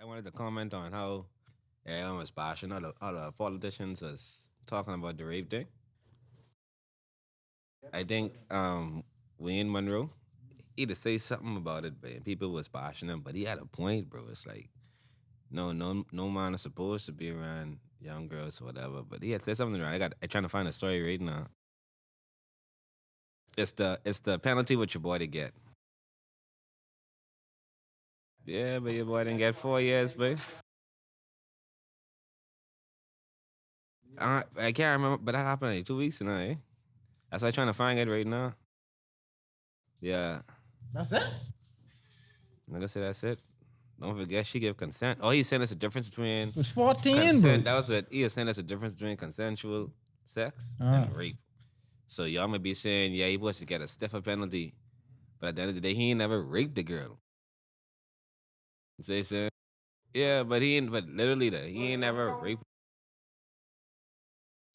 I wanted to comment on how everyone was bashing all the politicians was talking about the rape thing. I think Wayne Monroe, he to say something about it, but people was bashing him, but he had a point, bro. It's like no man is supposed to be around young girls or whatever. But he had said something right. I trying to find a story right now. It's the penalty what your boy to get. Yeah, but your boy didn't get 4 years, but I can't remember, but that happened like 2 weeks ago, eh? That's why I'm trying to find it right now. Yeah. That's it? Like I said, that's it. Don't forget she gave consent. Oh, he's saying there's a difference between It was 14, consent. bro. That was what he was saying. There's a difference between consensual sex Ah. and rape. So y'all might be saying, yeah, he was to get a stiffer penalty, but at the end of the day, he ain't never raped the girl. So he said, yeah, but he ain't. But literally, he ain't never raped.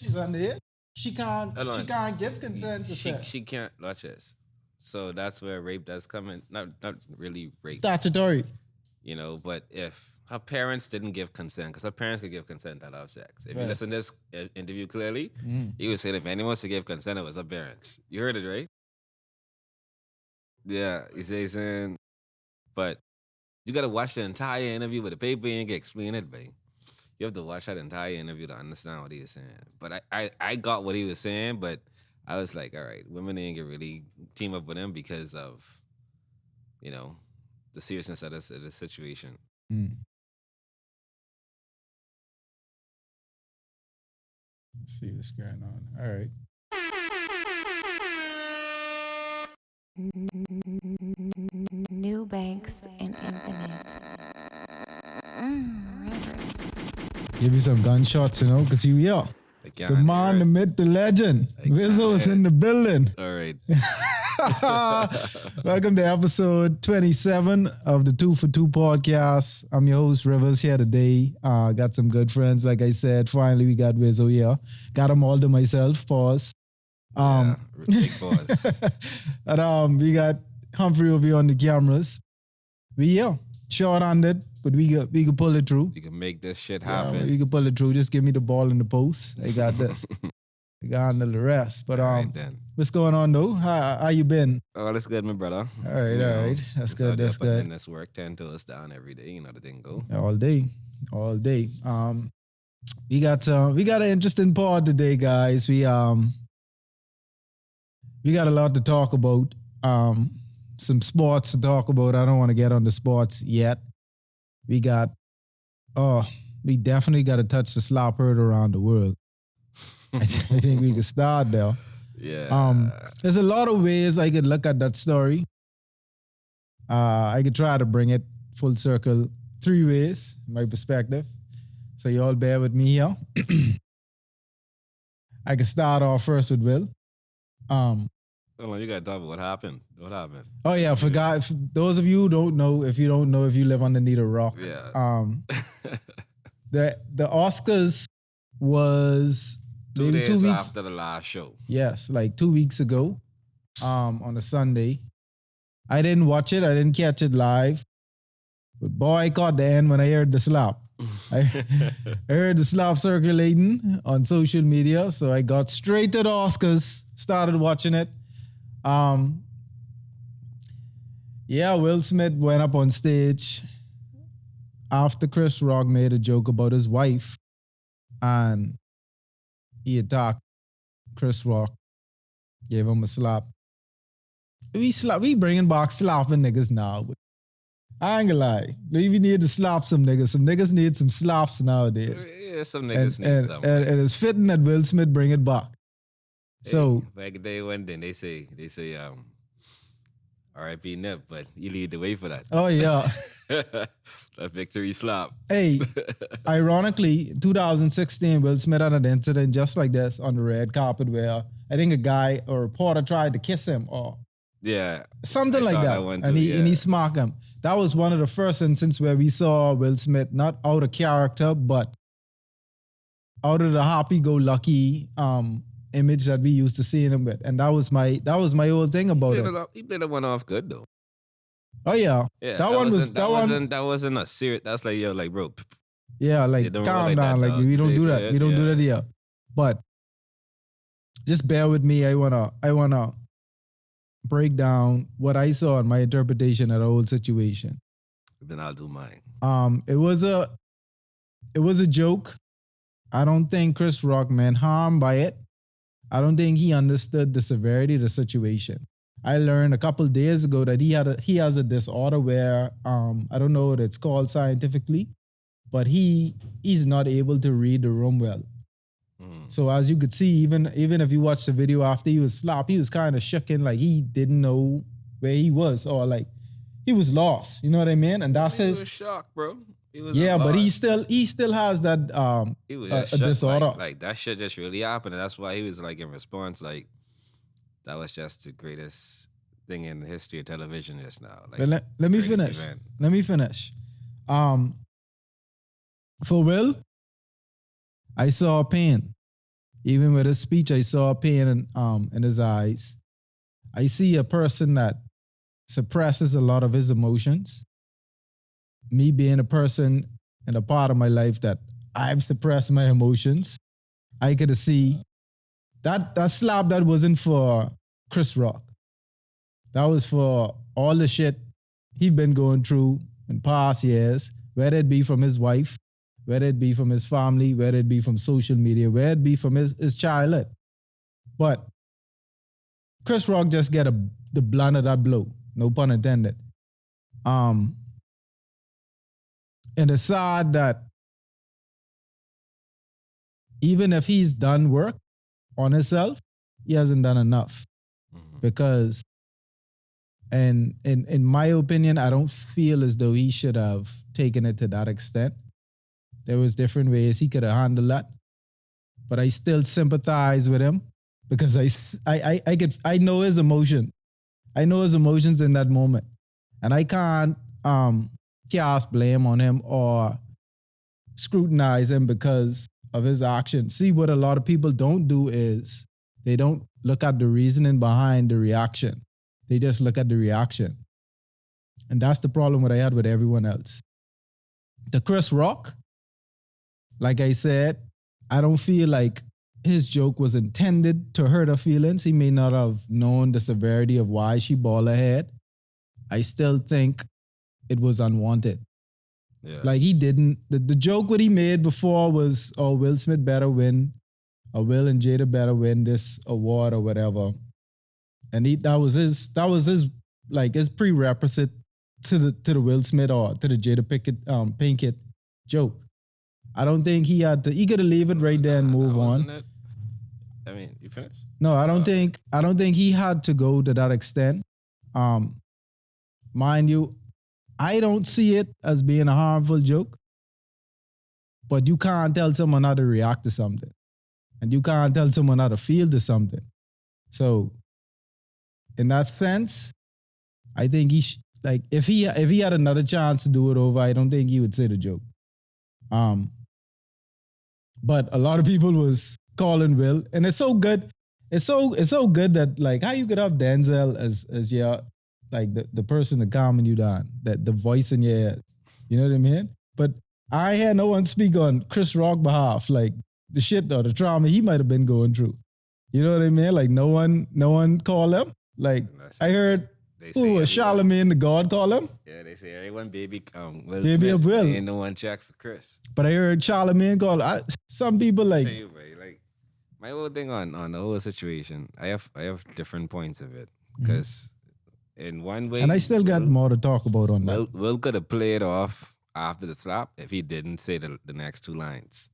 She's underage. She can't. Hold She on. can't give consent to She sex. she can't watch this. So that's where rape does come in. Not really rape. Statutory. You know, but if her parents didn't give consent, because her parents could give consent to have sex. If you Right. listen to this interview clearly, he was saying if anyone wants to give consent, it was her parents. You heard it, right? Yeah, he's saying, but you got to watch the entire interview with the paper and get explain it, babe. You have to watch that entire interview to understand what he was saying. But I got what he was saying, but I was like, all right, women ain't gonna really team up with him because of, the seriousness of this situation. Let's see what's going on. All right. New banks and infinite. Rivers. Give you some gunshots, because you here. I can't The man, hear the it. myth, the legend. I can't Wizzo is hear in the building. All right. Welcome to episode 27 of the 2 for 2 podcast. I'm your host, Rivers, here today. Got some good friends, like I said. Finally, we got Wizzo here. Got them all to myself. Pause. Yeah, big pause. And we got Humphrey over here on the cameras. We here, short-handed, but we can pull it through. You can make this shit Yeah, happen. we can pull it through. Just give me the ball in the post. I got this. I got handle the rest. But All right, then. what's going on though? How you been? Oh, that's good, my brother. All right, all right. That's just good. out there That's putting good. in this work, 10 toes down every day. You know the thing go. All day. We got an interesting pod today, guys. We got a lot to talk about. Some sports to talk about. I don't want to get on the sports yet. We definitely got to touch the slop herd around the world. I think we can start there. Yeah. There's a lot of ways I could look at that story. I could try to bring it full circle 3 ways, my perspective. So you all bear with me here. I could start off first with Will. Hold on, you gotta talk about what happened. What happened? Oh yeah, for those of you who don't know, if you you live underneath a rock. Yeah. The Oscars was 2 maybe days 2 weeks after the last show. Yes, like 2 weeks ago, on a Sunday. I didn't watch it. I didn't catch it live. But boy, I caught the end when I heard the slap. I heard the slap circulating on social media. So I got straight to the Oscars, started watching it. Will Smith went up on stage after Chris Rock made a joke about his wife. And he attacked Chris Rock, gave him a slap. We bringing back slapping niggas now. I ain't gonna lie. We need to slap some niggas. Some niggas need some slaps nowadays. Yeah, some niggas need some. And it's fitting that Will Smith bring it back. So back day one, then they say R.I.P. Nip, but you lead the way for that. oh yeah. That victory slap. Hey, ironically, 2016, Will Smith had an incident just like this on the red carpet where I think a guy or a reporter tried to kiss him or Yeah. something I like saw that. that one and too, he yeah. smacked him. That was one of the first instances where we saw Will Smith not out of character, but out of the happy-go-lucky image that we used to seeing him with. And that was my whole thing about it. He played that one off good though. Oh yeah, Yeah, that one was that one. that wasn't a serious. That's like yo, like bro, Yeah, it like don't roll calm like that, down. Like dog. we You don't say do that. We don't do that here. But just bear with me. I wanna break down what I saw and my interpretation of the whole situation. Then I'll do mine. It was a joke. I don't think Chris Rock meant harm by it. I don't think he understood the severity of the situation. I learned a couple days ago that he has a disorder where I don't know what it's called scientifically, but he's not able to read the room well. So as you could see, even if you watch the video after he was slapped, he was kind of shooken, like he didn't know where he was, or like he was lost. You know what I mean? And that's He his. was shocked, bro. He was Yeah, but he lost. still has that He was a just shook, disorder. like that shit just really happened, and that's why he was like in response, like that was just the greatest thing in the history of television just now. Like, But let me greatest finish. event. Let me finish. For Will, I saw pain. Even with his speech, I saw pain in his eyes. I see a person that suppresses a lot of his emotions. Me being a person in a part of my life that I've suppressed my emotions, I could see that slap that wasn't for Chris Rock. That was for all the shit he'd been going through in past years, whether it be from his wife, whether it be from his family, whether it be from social media, whether it be from his childhood. But Chris Rock just get the blunt of that blow, no pun intended. And it's sad that even if he's done work on himself, he hasn't done enough. Because and in my opinion, I don't feel as though he should have taken it to that extent. There was different ways he could have handled that, but I still sympathize with him because I know his emotion. I know his emotions in that moment, and I can't cast blame on him or scrutinize him because of his actions. See, what a lot of people don't do is they don't look at the reasoning behind the reaction. They just look at the reaction. And that's the problem that I had with everyone else. The Chris Rock, like I said, I don't feel like his joke was intended to hurt her feelings. He may not have known the severity of why she balled her head. I still think it was unwanted. Yeah. Like he didn't, the joke what he made before was, oh, Will Smith better win, or Will and Jada better win this award or whatever. And that was his like his prerequisite to the Will Smith or to the Jada Pinkett joke. I don't think he had to. He could have leave it right there and move on. It? I mean, you finished? No, I don't think he had to go to that extent. Mind you, I don't see it as being a harmful joke, but you can't tell someone how to react to something, and you can't tell someone how to feel to something. So, in that sense, I think like if he had another chance to do it over, I don't think he would say the joke. But a lot of people was calling Will, and it's so good. It's so good that like how you could have Denzel as your like the person to calming you down, that the voice in your head. You know what I mean? But I hear no one speak on Chris Rock behalf, like the shit or the trauma he might have been going through. You know what I mean? Like no one call him. Like I heard Charlemagne the God call him. Yeah, they say everyone baby Will baby Smith, of Will. ain't no one check for Chris. But I heard Charlemagne call. Some people like. You, like my whole thing on the whole situation. I have different points of it because in one way, and I still got more to talk about on that. Will could have played off after the slap if he didn't say the next two lines.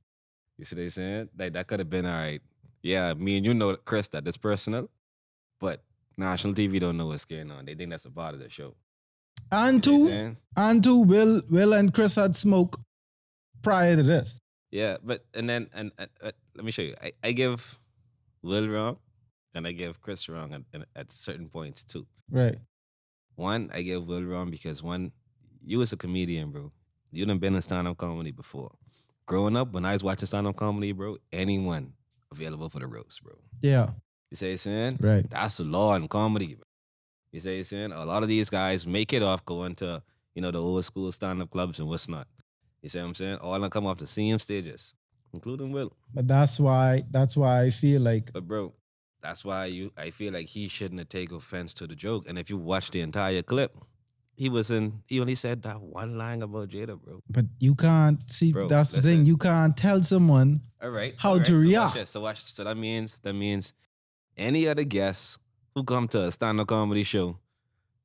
You see what I'm saying? Like that could have been all right. Yeah, me and you know, Chris, that it's personal, but national TV don't know what's going on. They think that's a part of the show. And two, Will and Chris had smoke prior to this. Yeah, but and let me show you. I give Will wrong, and I give Chris wrong at certain points too. Right. One, I give Will wrong because one, you was a comedian, bro. You done been in stand-up comedy before. Growing up, when I was watching stand-up comedy, bro, anyone available for the roast, bro. Yeah. You say what I'm saying? Right. That's the law in comedy, bro. You say what I'm saying? A lot of these guys make it off going to, the old school stand-up clubs and what's not. You see what I'm saying? All of them come off the same stages, including Will. But that's why I feel like But bro, that's why I feel like he shouldn't have taken offense to the joke. And if you watch the entire clip, he only said that one line about Jada, bro. but you can't see Bro, that's the listen. thing. You can't tell someone All right. how all right. to react. So that means any other guests who come to a stand-up comedy show,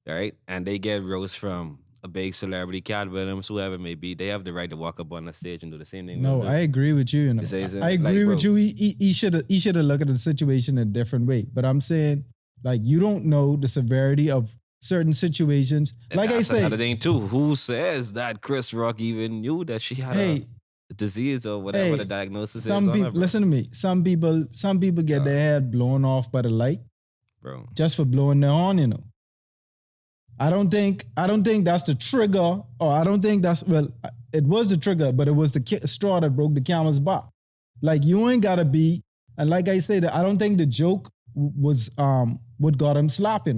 all right, and they get roast from a big celebrity, Cat Williams, whoever it may be, they have the right to walk up on the stage and do the same thing. No, Will do. I agree with you. You say so? I agree Like, with bro. you. He should have looked at the situation in a different way. But I'm saying, like, you don't know the severity of certain situations. And Like I that's say, another thing too. Who says that Chris Rock even knew that she had hey, a disease or whatever hey, the diagnosis is some on people her, bro? listen to me. Some people get their head blown off by the light Bro. just for blowing their horn. I don't think that's the trigger, or I don't think that's it was the trigger, but it was the straw that broke the camel's back. Like you ain't gotta be, and like I said, I don't think the joke was what got him slapped.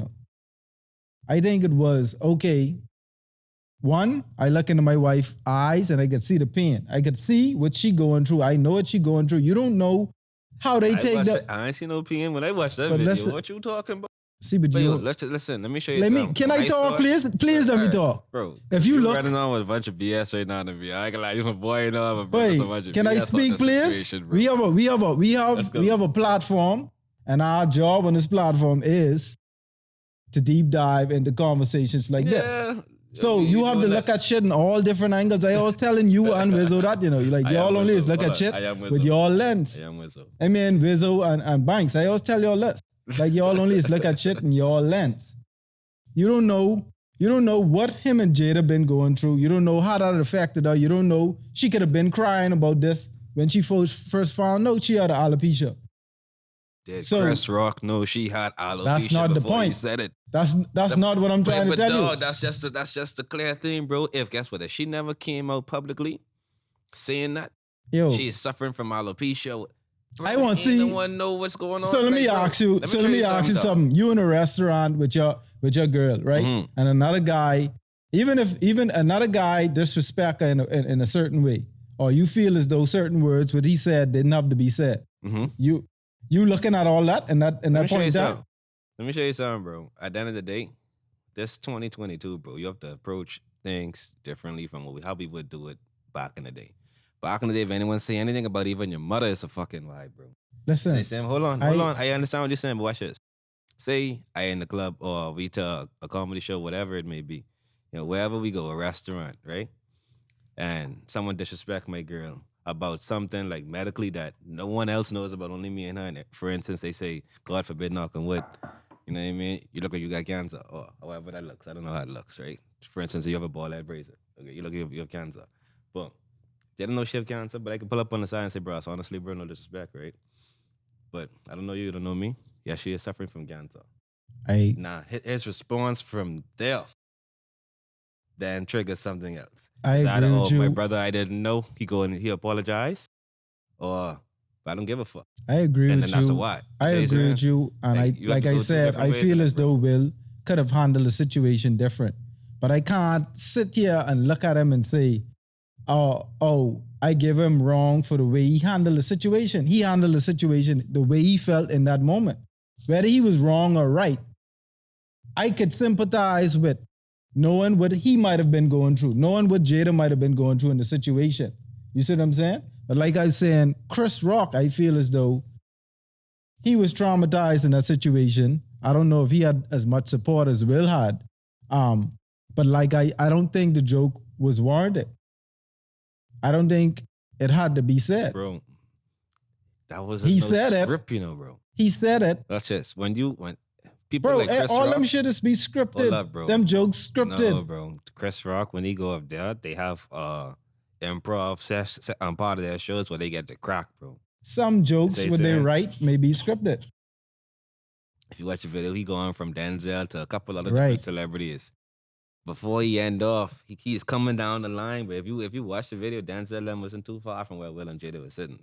I think it was okay. One, I look into my wife's eyes and I could see the pain. I could see what she going through. I know what she going through. You don't know how they take that. I ain't seen no PM when I watched that But video. listen- What you talking about? See, but But yo, you listen. Let me show you let me. something. Can When I talk, saw it- please? Please let me Alright, talk. bro. If you look- running on with a bunch of BS right now to me, I ain't gonna lie, you my boy, I'm a Wait, so much of can I BS on speak, this please? situation, bro. Let's go. We have a platform, and our job on this platform is to deep dive into conversations like this. Yeah. So you have to doing look that. at shit in all different angles. I was telling you and Wizzo that, you're like, I am y'all only Wizzo. is look Hold at on. shit I am with Wizzo. your lens. I am Wizzo. I mean, Wizzo and Banks, I always tell y'all this. Like, y'all only is look at shit in your lens. You don't know what him and Jada been going through. You don't know how that affected her. You don't know. She could have been crying about this when she first found out she had alopecia. Did So- Chris Rock know she had alopecia That's not the before he point. said it? That's not what I'm trying to But tell dog, you. that's just a clear thing, bro. Guess what? If she never came out publicly saying that Yo, she is suffering from alopecia, bro, I wanna ain't see- no one know what's going on. so let me Like, bro, ask you. let So show let me ask you dog. something. You in a restaurant with your girl, right? Mhm. And another guy, even another guy disrespect her in a certain way, or you feel as though certain words what he said didn't have to be said. Mhm. You looking at all that and Let that me show point you in time. something. Let me show you something, bro. At the end of the day, this 2022, bro, you have to approach things differently from how we would do it back in the day. Back in the day, if anyone say anything about even your mother, it's a fucking lie, bro. Listen, Say, Sam, hold on. I understand what you're saying, but watch this. Say I in the club or we to a comedy show, whatever it may be. Wherever we go, a restaurant, right? And someone disrespect my girl about something like medically that no one else knows about, only me and her. And for instance, they say, God forbid, knock on wood. You know what I mean? You look like you got cancer, or however that looks. I don't know how it looks, right? For instance, you have a ball head bracer. Okay, you look like you have cancer. Boom. They don't know she have cancer, but I can pull up on the side and say, bro, so honestly, bro, no disrespect, right? But I don't know you don't know me. Yeah, she is suffering from cancer. Nah, his response from there then triggers something else. I It's agree either, with my you. brother, I didn't know. He apologize, or I don't give a fuck. I agree And with then that's a you. why. I You see what I'm agree with saying? you, and Like, you have like to I go two said, different I ways feel in as it, bro. though Will could have handled the situation different. But I can't sit here and look at him and say, oh, I give him wrong for the way he handled the situation. He handled the situation the way he felt in that moment. Whether he was wrong or right, I could sympathize with knowing what he might have been going through, knowing what Jada might have been going through in the situation. You see what I'm saying? But like I was saying, Chris Rock, I feel as though he was traumatized in that situation. I don't know if he had as much support as Will had. But like I don't think the joke was warranted. I don't think it had to be said. Bro, that was He no said it. script, bro. He said it. That's just when people Bro, like Chris all Rock, them shit is be scripted. hold up, bro. Them jokes scripted. No, bro. Chris Rock, when he go up there, they have improv part of their shows where they get to crack, bro. Some jokes Say when they so. write may be scripted. If you watch the video, he going from Denzel to a couple other Right. different celebrities. Before he end off, he's coming down the line. But if you watch the video, Denzel them wasn't too far from where Will and Jada was sitting.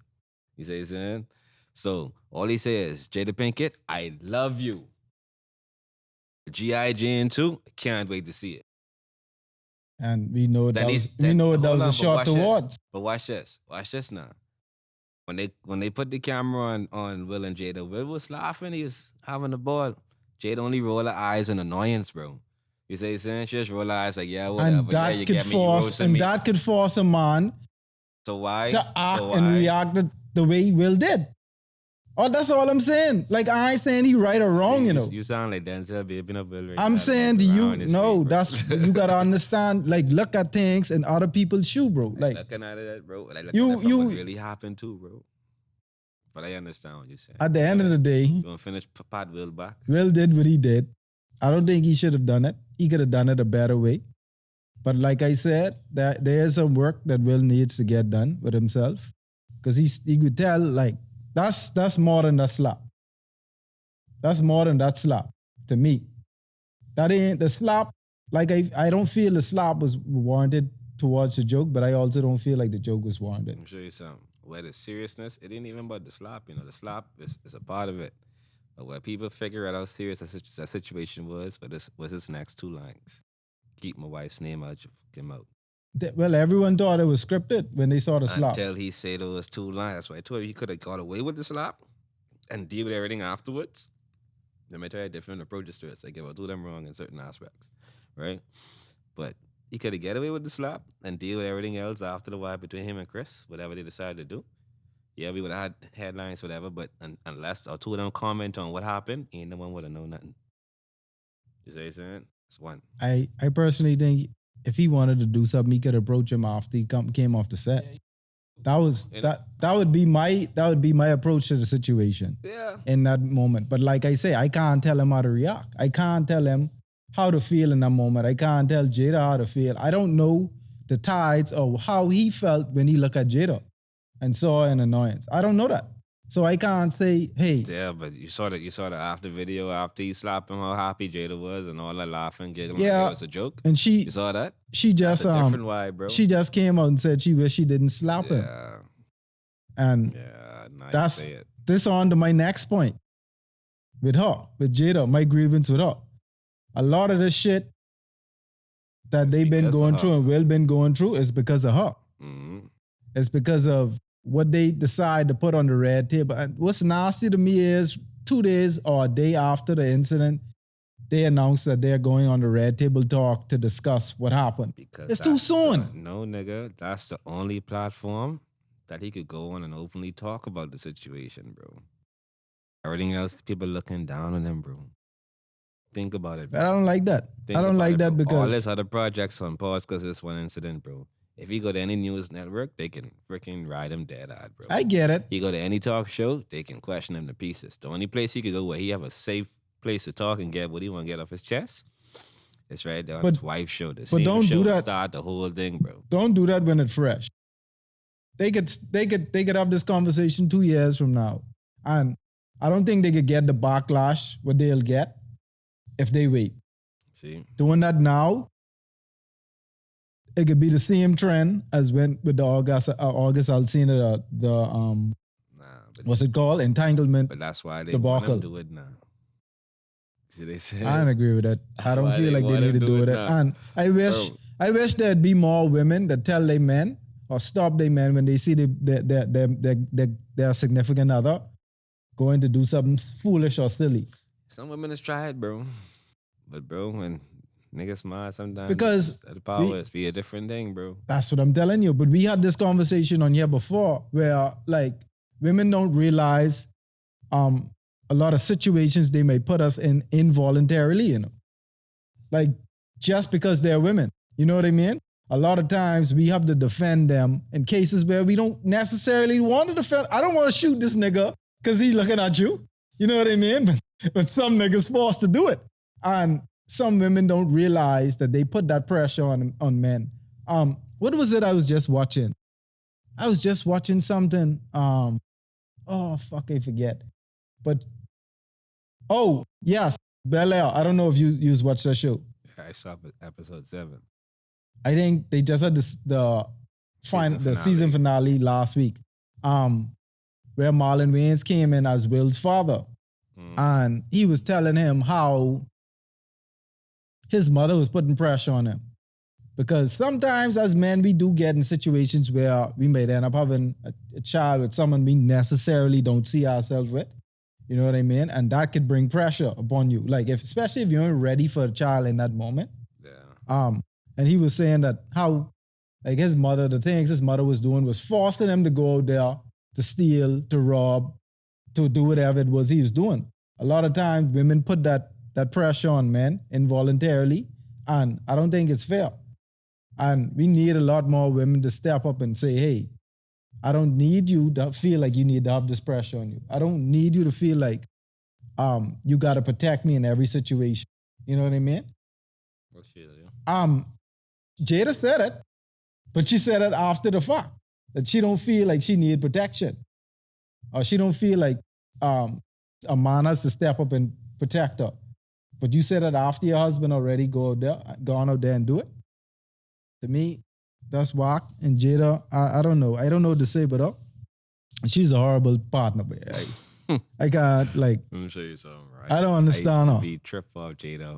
You see what I'm saying? So all he says, Jada Pinkett, I love you. G.I. Jane 2, can't wait to see it. And we know Then that he's was, we know that hold was a on, but shot watch this. towards. But watch this. Watch this now. When they put the camera on Will and Jada, Will was laughing. He was having the ball. Jada only roll her eyes in annoyance, bro. You say saying she just roll her eyes like, yeah, whatever. And Yeah, that you could get me. You force, roasting and me. that could force a man So why? to act So and why? react the way Will did. Oh, that's all I'm saying. Like, I ain't saying he right or wrong, See, you know. You sound like Denzel baby no Will right I'm now, saying to move you, around his no, feet, bro. that's, you gotta understand, like, look at things in other people's shoe, bro. Like, looking at it, bro. Like you- looking at what you- really happened too, bro. But I understand what you're saying. at the end of the day, You want to finish Pat Will back? Will did what he did. I don't think he should have done it. He could have done it a better way. But like I said, there is some work that Will needs to get done with himself. Because he could tell, like, that's more than that slap. That's more than that slap to me. That ain't the slap. Like, I don't feel the slap was warranted towards the joke, but I also don't feel like the joke was warranted. Let me show you something. Where the seriousness, it ain't even about the slap. You know, the slap is a part of it. But where people figure out how serious that situation was his next two lines. Keep my wife's name out your mouth. Well, everyone thought it was scripted when they saw the slap. Until he said those two lines. That's why I told you he could have got away with the slap and deal with everything afterwards. Let me try different approaches to it. So I give two them wrong in certain aspects, right? But he could have get away with the slap and deal with everything else after the while between him and Chris, whatever they decided to do. Yeah, we would have had headlines, whatever, but unless two of them comment on what happened, ain't no one would have known nothing. You see what I'm saying? It's one. I personally think if he wanted to do something, he could approach him after he came off the set. That would be my approach to the situation. Yeah. In that moment. But like I say, I can't tell him how to react. I can't tell him how to feel in that moment. I can't tell Jada how to feel. I don't know the tides of how he felt when he looked at Jada and saw an annoyance. I don't know that. So I can't say, hey. Yeah, but you saw the after video after he slapped him, how happy Jada was and all that laughing, giggling Yeah. like it was a joke. And You saw that? she just That's a different vibe, bro. she just came out and said she wished she didn't slap him. Yeah. And Yeah, now that's you say it. this on to my next point. With Jada, my grievance with her. A lot of the shit that they've been because of going her. through and will been going through is because of her. Mhm. It's because of what they decide to put on the red table. And what's nasty to me is 2 days or a day after the incident, they announced that they're going on the red table talk to discuss what happened. Because It's too that's soon. No, nigga, that's the only platform that he could go on and openly talk about the situation, bro. Everything else, people looking down on him, bro. Think about it, bro. I don't like that. Think I don't about like it, that bro. All because his other projects on pause because of this one incident, bro. If he go to any news network, they can freaking ride him dead hard, bro. I get it. He go to any talk show, they can question him to pieces. The only place he could go where he have a safe place to talk and get what he want to get off his chest, it's right there on his wife's show. The same don't show do that. start the whole thing, bro. Don't do that when it's fresh. They could have this conversation 2 years from now. And I don't think they could get the backlash what they'll get if they wait. See? Doing that now, it could be the same trend as when with the August Alsina, what's it called? Entanglement. But that's why they debacle. want to do it now. See, they say I don't agree with that. I don't why feel they like they wanna need to do do it it. now. And I wish there'd be more women that tell their men or stop their men when they see their significant other going to do something foolish or silly. some women has tried, bro. But bro, when niggas mad sometimes Because the power is be a different thing, bro. That's what I'm telling you. But we had this conversation on here before where like women don't realize a lot of situations they may put us in involuntarily, you know. Like just because they're women. You know what I mean? A lot of times we have to defend them in cases where we don't necessarily want to defend. I don't want to shoot this nigga because he's looking at you. You know what I mean? But some niggas forced to do it. And some women don't realize that they put that pressure on men. What was it I was just watching? I was just watching something. I forget. But yes, Bel Air. I don't know if you watched that show. I saw episode 7. I think they just had the season finale last week. Where Marlon Wayans came in as Will's father. And he was telling him how his mother was putting pressure on him. Because sometimes as men, we do get in situations where we may end up having a child with someone we necessarily don't see ourselves with. You know what I mean? And that could bring pressure upon you. Like especially if you aren't ready for a child in that moment. Yeah. And he was saying that how like his mother, the things his mother was doing was forcing him to go out there to steal, to rob, to do whatever it was he was doing. A lot of times women put that pressure on men involuntarily, and I don't think it's fair. And we need a lot more women to step up and say, hey, I don't need you to feel like you need to have this pressure on you. I don't need you to feel like you got to protect me in every situation. You know what I mean? What's she do? Jada said it, but she said it after the fact, that she don't feel like she need protection. Or she don't feel like a man has to step up and protect her. But you said it after your husband already gone out there and do it. To me, that's whack. And Jada, I don't know. I don't know what to say, but she's a horrible partner. But I got like. Let me show you something. Right? I don't understand I her. used to be tripped off Jada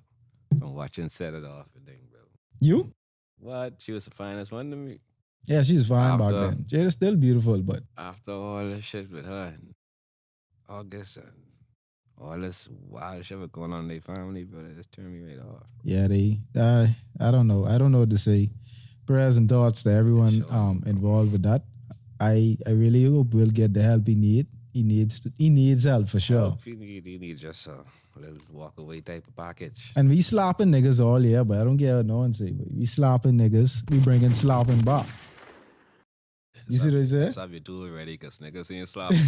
from watching Set It Off and thing, bro. You? What? She was the finest one to me. Yeah, she's fine back then. Jada's still beautiful, but after all this shit with her and August and all this wild shit was going on in their family, bro, it just turned me right off. Yeah, I don't know. I don't know what to say. Prayers and thoughts to everyone involved with that. I really hope we'll get the help he needs. He needs help for sure. Help he need just a little walk away type of package. And we slapping niggas all year, but I don't care what no one say. But we slapping niggas. We bringing slapping back. You see what I say? That's have your tool ready because niggas ain't slapping.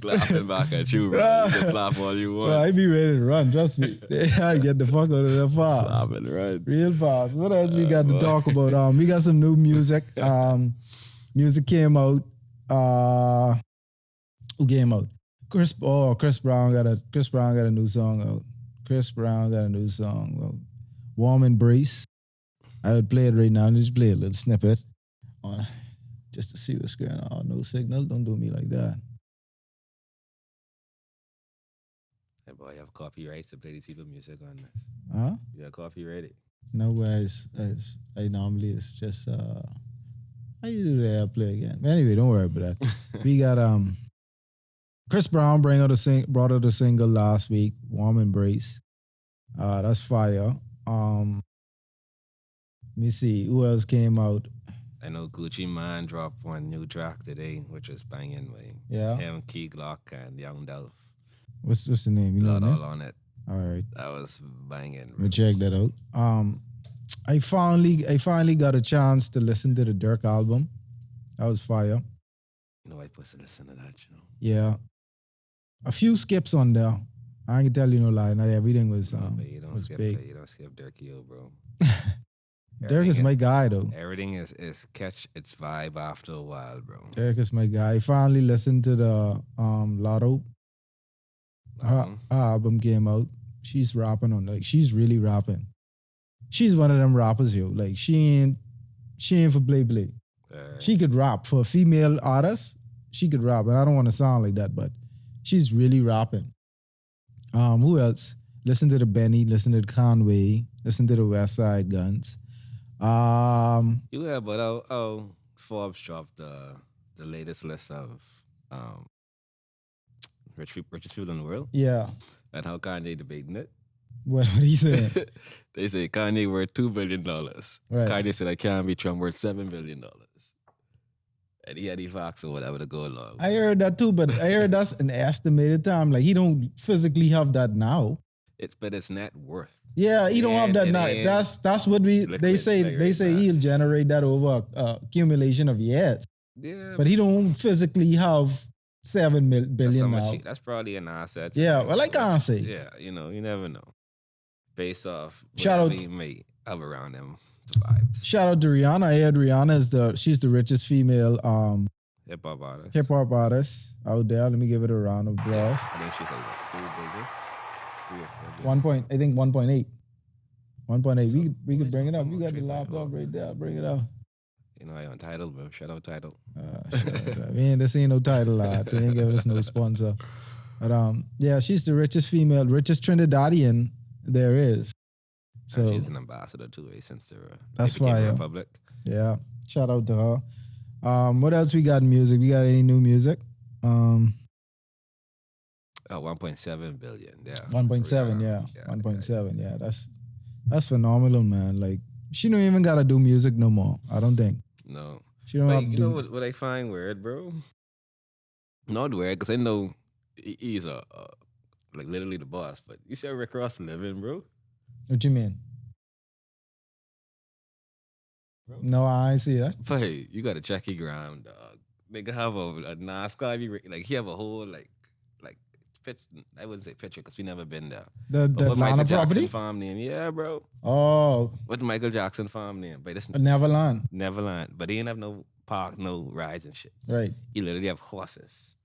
Laughing back at you, bro. You can slap all you want. Bro, I be ready to run, trust me. I get the fuck out of there fast. Slapping, right? Real fast. What else we got to talk about? We got some new music. Music came out. Who came out? Chris Brown got a new song out. Chris Brown got a new song out. Warm Embrace. I would play it right now. Just play a little snippet on just to see what's going on. No signal. Don't do me like that. Hey boy, you have copyrights to play these people music on this. Huh? You got copyrighted. No, as I normally it's just how you do the airplay again. But anyway, don't worry about that. We got Chris Brown brought out a single last week, Warm Embrace. That's fire. Let me see who else came out. I know Gucci Mane dropped one new track today, which was banging. Way. Yeah. Him, Key Glock, and Young Dolph. What's the name? You know Blood all on it. All right. That was banging. Let me check that out. I finally got a chance to listen to the Dirk album. That was fire. You know, I supposed to listen to that, you know. Yeah. A few skips on there. I can tell you no lie. Not everything was but you don't was skip big. it. You don't skip Dirk-io, bro. Dirk is my guy though. Everything is catch its vibe after a while, bro. Dirk is my guy. I finally listened to the Lotto. Her album came out. She's rapping on she's really rapping. She's one of them rappers, yo. Like she ain't for play. She could rap. For a female artist, she could rap. And I don't want to sound like that, but she's really rapping. Who else? Listen to the Benny, listen to the Conway, listen to the West Side Guns. But Forbes dropped the latest list of richest people in the world. Yeah. And how Kanye debating it. What he said? They say Kanye worth $2 billion. Right. Kanye said I can't be Trump worth $7 billion. And he had the facts or whatever to go along. I heard that too, but I heard that's an estimated time. Like he don't physically have that now. But it's net worth. Yeah, he don't have that now. That's what they say. They say he'll generate that over accumulation of years. Yeah, but he don't physically have $7 billion now. That's probably an asset. Yeah, well, I can't say. Yeah, you never know. Based off shout out we may have around them vibes. Shout out to Rihanna. I heard Rihanna she's the richest female hip hop artist out there. Let me give it a round of applause. I think she's like 3 billion. 3 or 4 1 point, I think 1.8. 1.8. We could bring it up. You got the laptop right there. Bring it up. You know I on Tidal, bro. Shout out Tidal. Man, this ain't no Tidal. They ain't giving us no sponsor. But yeah, she's the richest female, richest Trinidadian there is. And So she's an ambassador too, since That's they became a fire. republic. yeah, shout out to her. What else we got in music? We got any new music? 1.7 billion. Yeah. 1.7, Rihanna. yeah. 1.7, yeah. That's phenomenal, man. Like she don't even gotta do music no more. I don't think. No. She don't But have to you do know what I find weird, bro? Not weird, because I know he's like literally the boss. But you see how Rick Ross living, bro? what you mean? No, I ain't see that. But hey, you got to check your ground, dog. Nigga have a NASCAR, like he have a whole like pitch. I wouldn't say picture because we never been there. The But what Michael Atlanta Jackson property? farm name? Yeah, bro. Oh, What Michael Jackson farm name? But this Neverland. Neverland. But he didn't have no park, no rides and shit. Right. He literally have horses.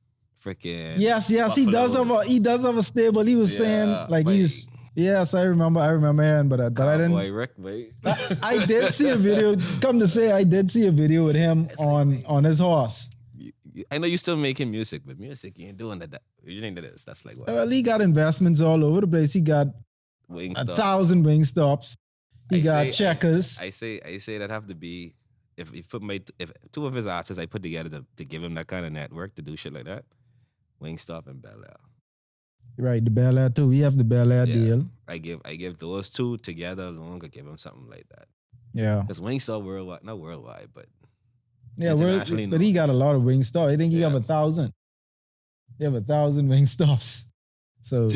Freaking Yes, he does have a stable. He was saying Yeah, like but- he's yes, I remember hearing but I didn't. Boy, Rick, wait. I did see a video. Come to say, I did see a video with him on his horse. I know you still making music, but music you ain't doing that. You ain't this. That's like what Well, he got investments all over the place. He got Wingstop. 1,000 wing stops. He I got say- checkers. I say that have to be if two of his artists I put together to give him that kind of network to do shit like that. Wingstop and Bel Air. Right, the Bel Air too. We have the Bel Air Yeah. deal. I give those two together alone. Could give him something like that. Yeah, Because Wingstop worldwide, not worldwide, but yeah. Internationally But he got a lot of wing stops. I think he Yeah. have 1,000. He have 1,000 wing stops. So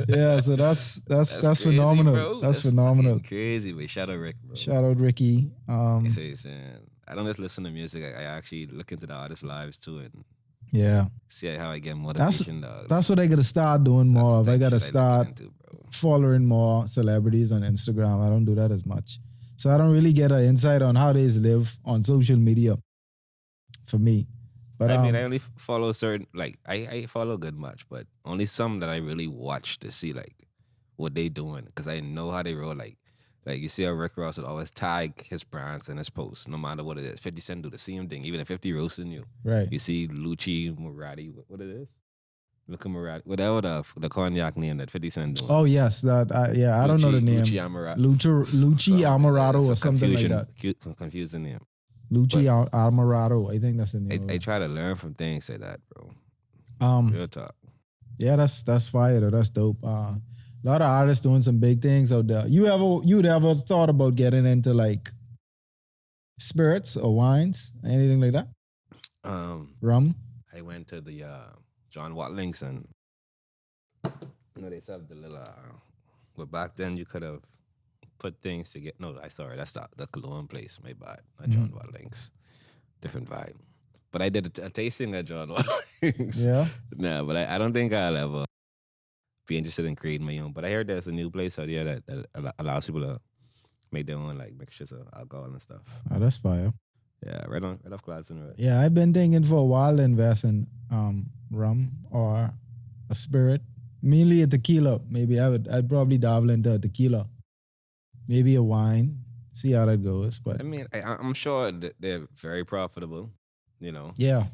yeah, so that's crazy, phenomenal. bro. That's phenomenal. fucking crazy. But shout out Rick, bro. Shout out Ricky. I say, saying, I don't just listen to music. I actually look into the artists' lives too and Yeah, see how I get motivation. Dog. that's what I gotta start doing That's more the of. I type gotta shit look start into, bro. following more celebrities on Instagram. I don't do that as much. So I don't really get an insight on how they live on social media for me. But I mean, I only follow certain, like, I follow good much, but only some that I really watch to see, like, what they doing. Because I know how they roll. Like, you see how Rick Ross would always tag his brands in his posts, no matter what it is. 50 Cent do the same thing, even if 50 roasting you. right. You see Lucci, Murati, what it is? Luca Murati, whatever the cognac name that 50 Cent doing. Oh yes, that I don't know the name. Lucci Amarato. Lucci Amarato or something like that. Confusing name. Lucci Amarato, I think that's the name. I try to learn from things like that, bro. Real talk. Yeah, that's fire though. That's dope. A lot of artists doing some big things out there. You'd ever thought about getting into like spirits or wines, anything like that? Rum? I went to the John Watlings and they have the little. But back then you could have put things to get. No, that's the Cologne place. My bad, not John Watlings. Different vibe. But I did a tasting at John Watlings. Yeah. Nah, but I don't think I'll ever be interested in creating my own. But I heard there's a new place out there that allows people to make their own like mixtures of alcohol and stuff. Oh, that's fire. Yeah, right off Clarkson Road. Yeah, I've been thinking for a while to invest in rum or a spirit. Mainly a tequila. Maybe I'd probably dabble into a tequila. Maybe a wine. See how that goes. But I mean, I'm sure that they're very profitable. You know. yeah.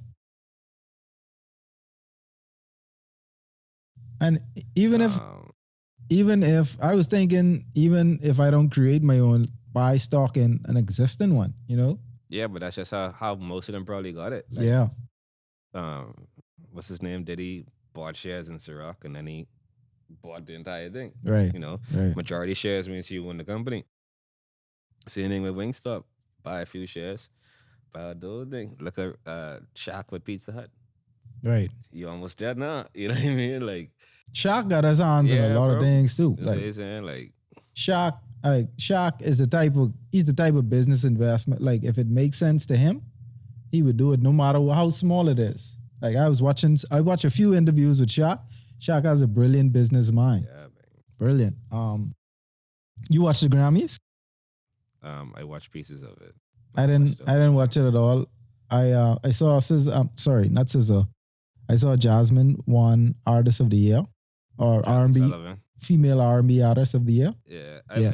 And even if I was thinking, even if I don't create my own, buy stock in an existing one, you know? Yeah, but that's just how most of them probably got it. Like, Yeah. What's his name? Diddy bought shares in Ciroc and then he bought the entire thing. Right. You know, Right. majority shares means you win the company. Same thing with Wingstop. Buy a few shares, buy a whole thing. Look at Shaq with Pizza Hut. Right. You almost dead now. You know what I mean? Like, Shaq got his hands in a Yeah, lot of bro. things too. that's what Like I'm saying. Like, Shaq is he's the type of business investment. Like if it makes sense to him, he would do it no matter how small it is. Like I watch a few interviews with Shaq. Shaq has a brilliant business mind. yeah, man. Brilliant. You watch the Grammys? I watched pieces of it. I didn't watch it at all. I saw not SZA. I saw Jasmine won Artist of the Year or R&B Sullivan. female R&B Artist of the Year. Yeah, Yeah.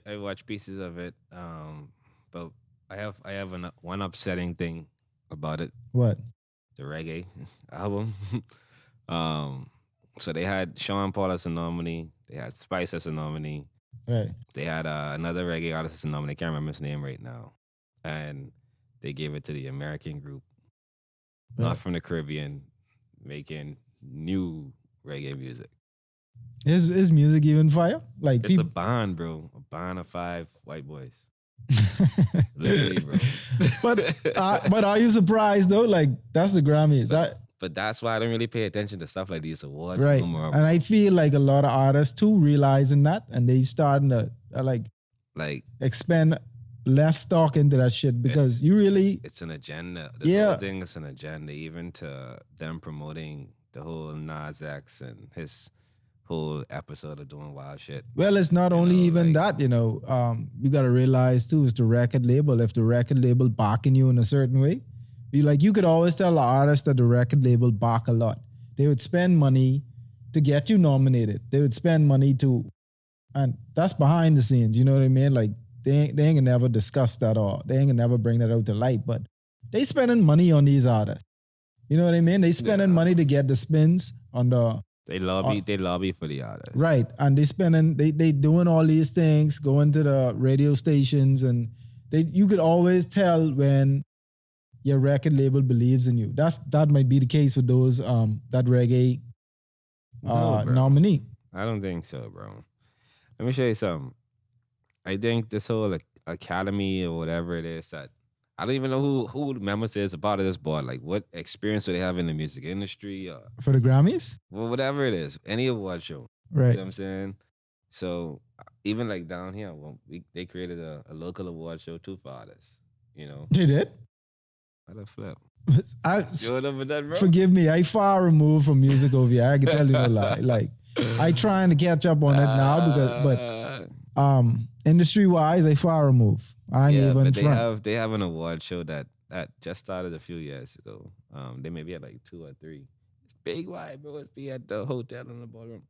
I watch pieces of it. But I have one upsetting thing about it. What? The reggae album. Um, so they had Sean Paul as a nominee. They had Spice as a nominee. Right. They had another reggae artist as a nominee. I can't remember his name right now. And they gave it to the American group, not Right. from the Caribbean, making new reggae music. Is music even fire? Like It's a people. bond, bro. A bond of 5 white boys. Literally, bro. but are you surprised though? Like that's the Grammys. But that's why I don't really pay attention to stuff like these awards Right. no more. And Bro. I feel like a lot of artists too realizing that, and they starting to like Like expend less stock into that shit because you really it's an agenda. This whole thing is an agenda, even to them promoting the whole Nas X and his whole episode of doing wild shit. well, it's not only even that, you got to realize too, it's the record label. If the record label backing you in a certain way, you could always tell the artist that the record label back a lot. They would spend money to get you nominated. They would spend money and that's behind the scenes. You know what I mean? Like they ain't gonna never discuss that or they ain't gonna never bring that out to light. But they spending money on these artists. You know what I mean? They spending money to get the spins on the. They lobby for the artists. Right. And they doing all these things, going to the radio stations, and you could always tell when your record label believes in you. That might be the case with those that reggae nominee. I don't think so, bro. Let me show you something. I think this whole academy or whatever it is that I don't even know who the members is a part of this board. Like, what experience do they have in the music industry? Or, For the Grammys? well, whatever it is, any award show. Right. You know what I'm saying? So even like down here, they created a local award show too for artists. You know? They did? What a flip. You remember that, bro? Forgive me, I far removed from music over here. I can tell you no lie. Like, I trying to catch up on it now but industry wise, I far remove. I ain't even but they have an award show that just started a few years ago. They maybe had like 2 or 3. It's big wide, bro. It's be at the hotel in the ballroom.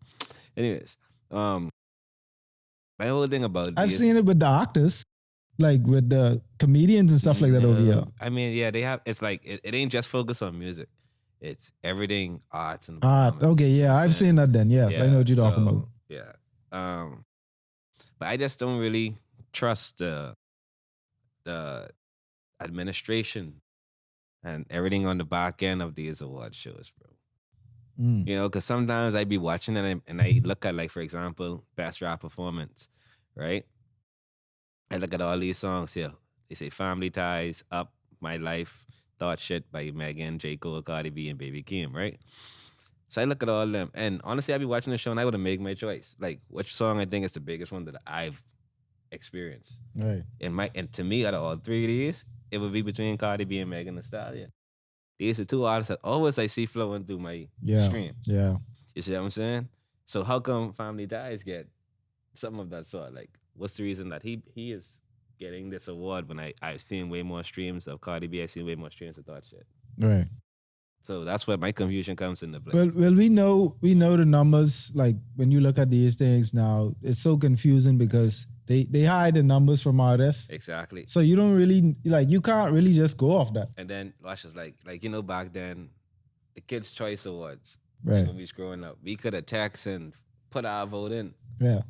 Anyways, my whole thing about I've seen it with the actors, like with the comedians and stuff like that over here. I mean, yeah, they have. It's like it ain't just focused on music. It's everything arts and art. Okay, yeah, I've seen that. Then yes, I know what you're talking about. Yeah, but I just don't really trust the administration and everything on the back end of these award shows, bro. You know, because sometimes I be watching it and I look at, like, for example, best rap performance, right? I look at all these songs here. They say Family Ties, Up, My Life, Thought Shit by Megan, J. Cole, Cardi B, and Baby Kim, right? So I look at all of them. And honestly, I'd be watching the show and I would have made my choice. Like, which song I think is the biggest one that I've experienced. Right. And to me, out of all 3 of these, it would be between Cardi B and Megan Thee Stallion. These are 2 artists that always I see flowing through my streams. Yeah. You see what I'm saying? So how come Family Ties get something of that sort? Like, what's the reason that he is getting this award when I've seen way more streams of Cardi B, I've seen way more streams of Thought Shit? Right. So that's where my confusion comes into play. Well, we know the numbers. Like when you look at these things now, it's so confusing because they hide the numbers from artists. Exactly. So you don't really you can't really just go off that. And then watch us like back then, the Kids' Choice Awards. Right. When we was growing up, we could have texted and put our vote in. Yeah.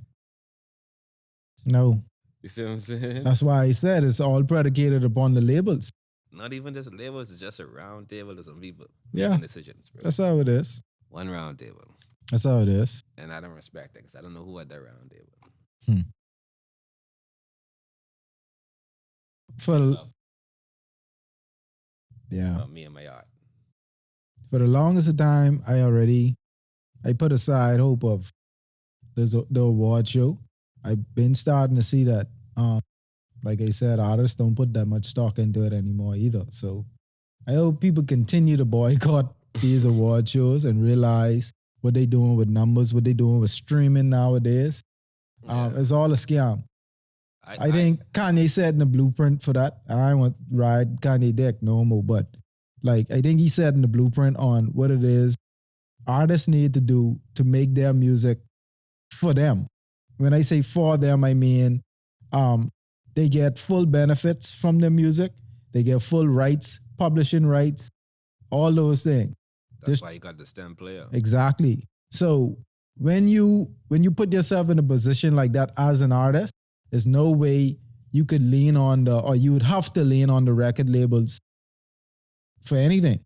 No. You see what I'm saying? That's why I said it's all predicated upon the labels. Not even just labels, it's just a round table of some people making decisions, bro. That's how it is. One round table. That's how it is. And I don't respect that because I don't know who at that round table. Not me and my art. For the longest time, I put aside hope of the award show. I've been starting to see that, like I said, artists don't put that much stock into it anymore either. So I hope people continue to boycott these award shows and realize what they're doing with numbers, what they're doing with streaming nowadays. It's all a scam. I think Kanye said in the blueprint for that. I want to ride Kanye dick no more, but I think he said in the blueprint on what it is artists need to do to make their music for them. When I say for them, I mean they get full benefits from their music. They get full rights, publishing rights, all those things. That's why you got the STEM player. Exactly. So when you put yourself in a position like that as an artist, there's no way you could lean on or you would have to lean on the record labels for anything.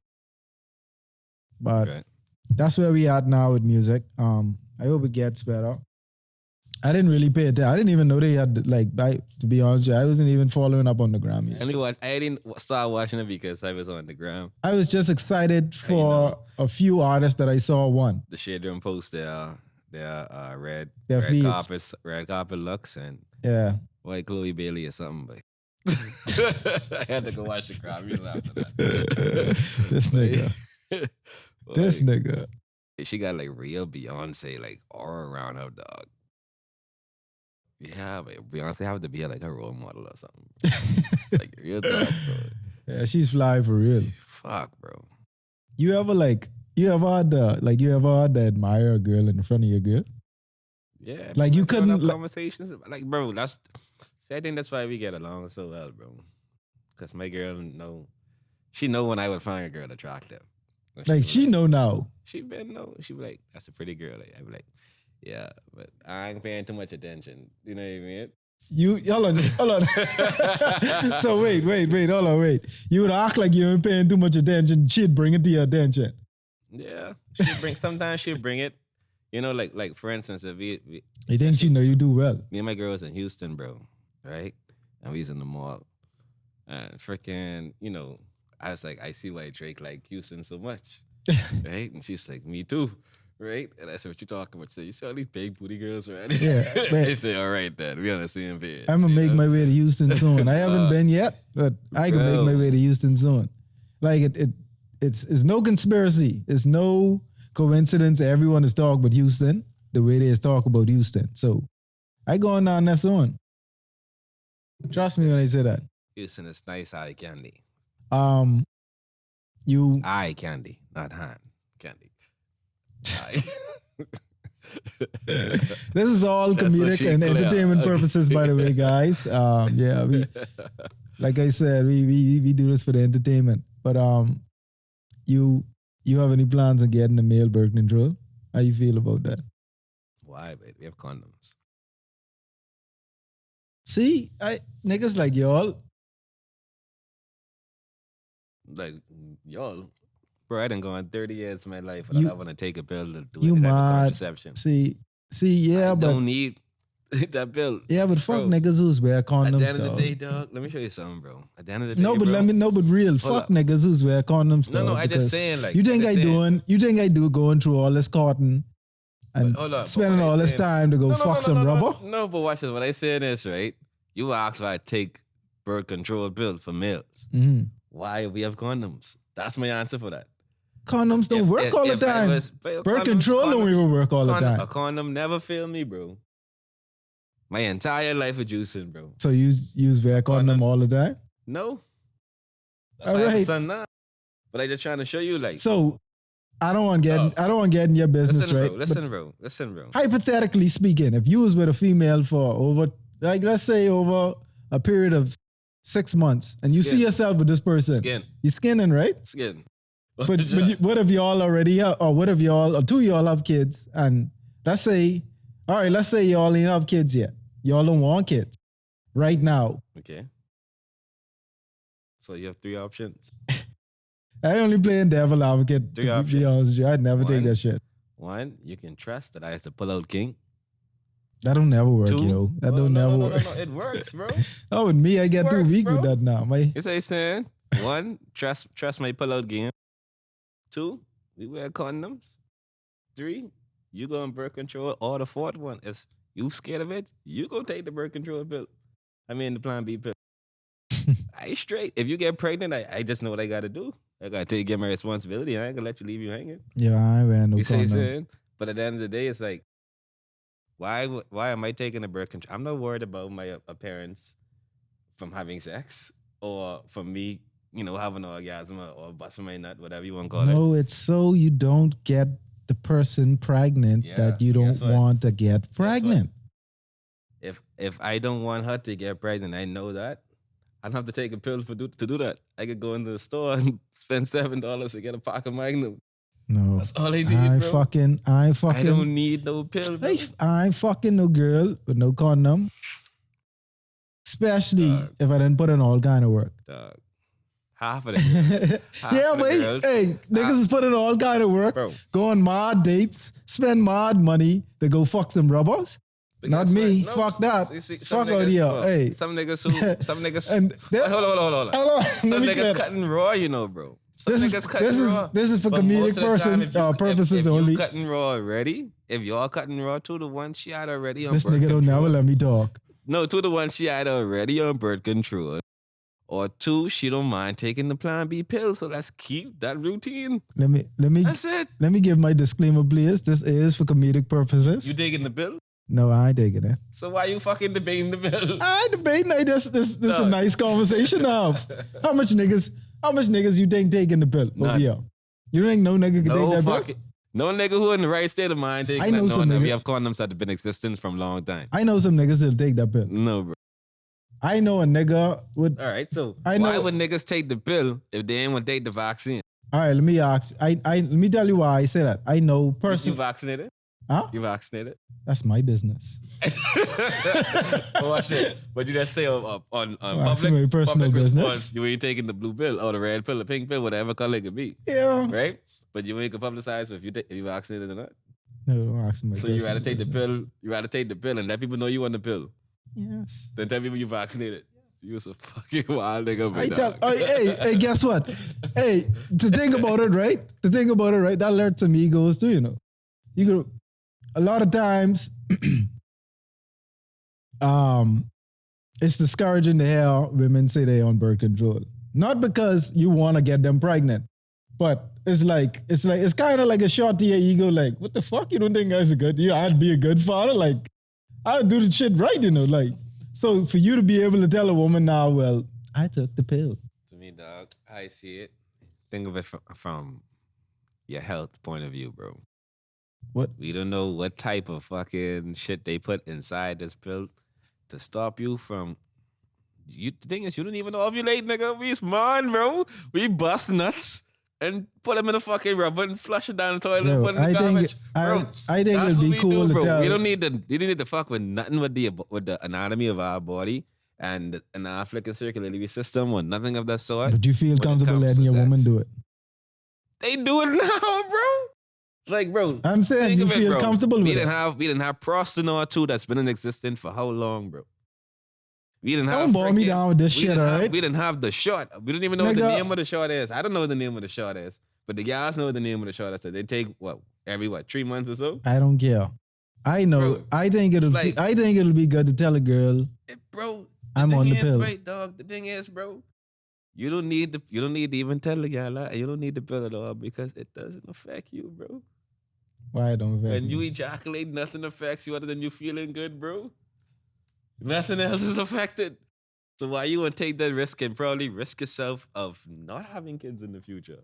But Right. that's where we at now with music. I hope it gets better. I didn't really pay attention. I didn't even know they had to be honest with you, I wasn't even following up on the Grammys. I didn't start watching it because I was on the gram. I was just excited for a few artists that I saw won. The Shade Room post their red feeds. red carpet looks and Yeah. white Chloe Bailey or something, but I had to go watch the Grammys after that. This nigga. This nigga. She got like real Beyonce like aura around her, dog. Yeah, but Beyonce have to be like a role model or something. Like real talk, bro. Yeah, she's fly for real. Fuck, bro. You ever had to admire a girl in front of your girl? Yeah, like you couldn't have conversations. Like, bro, I think that's why we get along so well, bro. Cause my girl she know when I would find a girl attractive. She know now. She been know. She be like, that's a pretty girl. Like, I be like, yeah, but I ain't paying too much attention. You know what I mean? Hold on. So wait, hold on, wait. You would act like you ain't paying too much attention. She'd bring it to your attention. Yeah, sometimes she'll bring it. You know, like for instance, if we you think she know you do well? Me and my girl was in Houston, bro, right? And we was in the mall. And freaking, I was like, I see why Drake like Houston so much. Right? And she's like, me too. Right? And I said, what you talking about? She said, you see all these big booty girls, right? Yeah. They say, all right, then. We on the same page. I'm going to make my way to Houston soon. I haven't been yet, but I can make my way to Houston soon. Like, it's no conspiracy. It's no coincidence everyone is talking about Houston the way they is talk about Houston. So, I go on down there soon. Trust me when I say that. Houston is nice eye candy. Eye candy, not hand candy. This is all comedic and entertainment purposes, by the way, guys. We like I said, we do this for the entertainment. But you have any plans on getting the male birth control? How you feel about that? Why, babe? We have condoms. See, niggas like y'all. Like y'all. Bro, I done gone 30 years of my life without having to take a pill to do you any type mad. of contraception. See, yeah, I but don't need that pill. Yeah, but fuck niggas who's wear condoms. At the end of the day, dog, let me show you something, bro. At the end of the day, but real. Fuck niggas who's wear condoms. No, I just saying like you think I do going through all this cotton and spending all this time to go fuck some rubber? No, but watch this. What I say is, right? You asked if I take birth control pill for males. Mm-hmm. Why we have condoms? That's my answer for that. Condoms don't work all the time. Birth control don't even work all the time. A condom never failed me, bro. My entire life of juicing, bro. So you use wear condom all the time? No. That's why I have a son now. But I just trying to show you, like. So I don't want to get in your business, right? Listen, bro. Hypothetically speaking, if you was with a female for over a period of 6 months, and you see yourself with this person, you're skinning, right? Skin. But what if y'all already have, or what if y'all, or two of y'all have kids, and let's say y'all ain't have kids yet. Y'all don't want kids right now. Okay. So you have 3 options. I only playing devil advocate. 3 options. To be honest with you, I'd never take that shit. 1, you can trust that I is the pull-out king. That don't never work, 2, yo. That don't never work. No, it works, bro. Oh, with me, I get too weak bro. with that now. It's like saying 1, trust my pull-out game. 2, we wear condoms. 3, you go on birth control. Or the 4th one is you scared of it, you go take the birth control pill. I mean the Plan B pill. I straight. If you get pregnant, I just know what I gotta do. I gotta get my responsibility. I ain't gonna let you leave you hanging. Yeah, I ain't wearing no condom. Saying? But at the end of the day, it's like, why am I taking a birth control? I'm not worried about my parents from having sex or from me, having an orgasm or busting my nut, whatever you want to call it. No, it's so you don't get the person pregnant that you don't want to get pregnant. If I don't want her to get pregnant, I know that. I don't have to take a pill to do that. I could go into the store and spend $7 to get a pocket magnum. No. That's all I need, I ain't bro. fucking. I don't need no pill, bro. I ain't fucking no girl with no condom. Especially Dog. if I didn't put in all kind of work. Dog. Half of the girls. Yeah, but hey, niggas is putting all kind of work. Bro. Go on mad dates, spend mad money to go fuck some rubbers. But Not guess me. what? No, Fuck that. see, Fuck some out niggas- here. bro, Hey. Some niggas And that- hold on. Hold on. Some Let me clear niggas that. cutting raw, you know, bro. Some This is- niggas cutting this is- raw. this is for But comedic most of the time, person, purposes if only. you cutting raw already, if y'all cutting raw 2-1, she had already on This birth nigga don't control. never let me talk. No, 2-1, she had already on birth control. Or 2, she don't mind taking the Plan B pill. So let's keep that routine. Let me That's it. let me give my disclaimer, please. This is for comedic purposes. You taking the pill? No, I ain't taking it. So why you fucking debating the pill? I ain't debating. This is a Dog. nice conversation to have. How much niggas you think taking the pill over None. here? You think no nigga can No take that pill? fucking. No nigga who in the right state of mind taking I know that some knowing that we nigga- have condoms that have been existing from a long time. I know some niggas that'll take that pill. No, bro. I know a nigga would. All right, so I why know- would niggas take the pill if they ain't want to take the vaccine? All right, let me ask. Let me tell you why I say that. I know You person. vaccinated? Huh? You vaccinated? That's my business. Oh shit! But you just say on That's public, my personal public business. response, you ain't taking the blue pill or the red pill, the pink pill, whatever color it could be, Yeah. right? But you ain't gonna publicize if you vaccinated or not. No, don't ask me. So you rather take the pill, and let people know you on the pill, Yes. then tell people you vaccinated. You was a fucking wild nigga, I bro. tell, hey, guess what? Hey, to think about it, right? That alerts some egos too, you know. You go, a lot of times, it's discouraging to hear women say they on birth control. Not because you want to get them pregnant, but it's kind of like a shot to your ego. Like, what the fuck? You don't think I was a good? I'd be a good father. Like, I'd do the shit right, you know. Like, so for you to be able to tell a woman now, well, I took the pill. To me, dog, I see it. Think of it from your health point of view, bro. What? We don't know what type of fucking shit they put inside this pill to stop you from. The thing is, you don't even ovulate, nigga. We smart, bro. We bust nuts and put them in a fucking rubber and flush it down the toilet and Yo, put it in the garbage. Bro, I think that's it'd what be we cool do, to bro. tell. You don't need to fuck with nothing with the anatomy of our body and our flick and circulatory system or nothing of that sort. But you feel when it comfortable comes letting to your woman sex. do it. They do it now, bro. Like, bro. I'm saying think you of it, feel bro. comfortable with it. We didn't have Prostinor 2 that's been in existence for how long, bro? We didn't have Don't bore me freaking- down with this we shit, didn't have- alright? We didn't have the shot. We didn't even know what the Nigga. name of the shot is. I don't know what the name of the shot is. But the guys know what the name of the shot is. They take every 3 months or so? I don't care. I know. Bro, I think it'll. it's like- I think it'll be good to tell a girl. Bro, I'm thing on the is, pill. Right, dog. The thing is, bro, you don't need to even tell the guy that. You don't need the pill at all because it doesn't affect you, bro. Why I don't? When you ejaculate, nothing affects you other than you feeling good, bro. Nothing else is affected. So why you want to take that risk and probably risk yourself of not having kids in the future?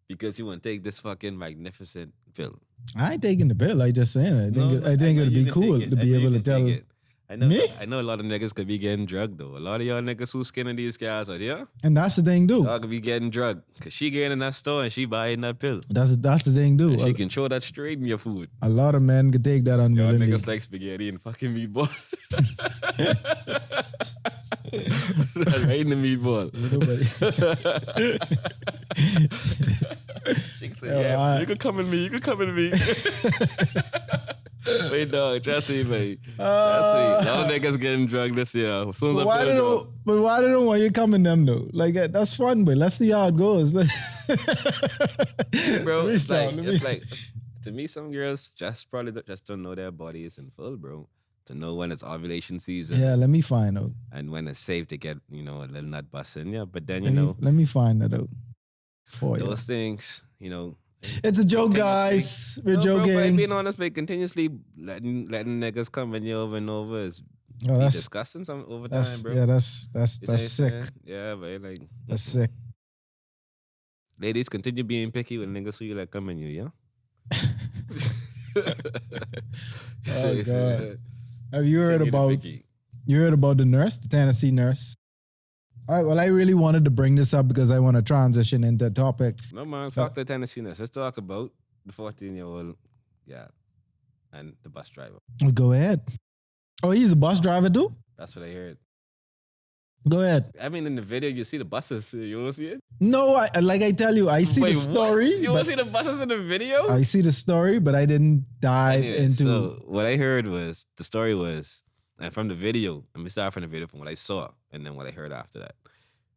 Because you want to take this fucking magnificent pill. I ain't taking the pill. I just saying. I think. No, I think know it'd you be can cool take it. to I be know you able to can take tell. it. I know. Me? I know a lot of niggas could be getting drugged though. A lot of y'all niggas who skinning these guys out here, And that's the thing, do. y'all could be getting drugged because she getting in that store and she buying that pill. That's the thing, do. And she can throw that straight in your food. A lot of men could take that Y'all unwillingly. niggas like spaghetti and fucking meatball. That's right in the meatball. She can say, Yo, yeah, I- you can come in me. You can come in me. Wait, dog, trust me, mate. Trust me. A lot of niggas getting drugged this year. As soon as But why they don't? But why they don't want you coming them though? Like that's fun, but let's see how it goes. bro, Let me it's stop, like to me, some girls just don't know their bodies in full, bro. To know when it's ovulation season Yeah, let me find out. and when it's safe to get, a little nut busting. Yeah, but then Let me find that out for you. those things, It's a joke, continuously- guys. We're No, bro, but joking. being honest, but continuously letting niggas come in you over and over is Oh, that's disgusting some over time, that's bro. yeah, that's You see what I'm sick. saying? Yeah, but like That's sick. ladies, continue being picky with niggas who you let come in you, yeah? Oh, God. Have you heard Continue to about picky. the nurse, the Tennessee nurse? All right, well, I really wanted to bring this up because I want to transition into a topic. No man, fuck the Tennesseeness. Let's talk about the 14-year-old guy and the bus driver. Go ahead. Oh, he's a bus driver too? That's what I heard. Go ahead. I mean, in the video, you see the buses. You will see it. No, like I tell you, I see Wait, the story. What? You will but see the buses in the video? I see the story, but I didn't dive Anyway, into. So what I heard was the story was, and from the video. Let me start from the video from what I saw, and then what I heard after that.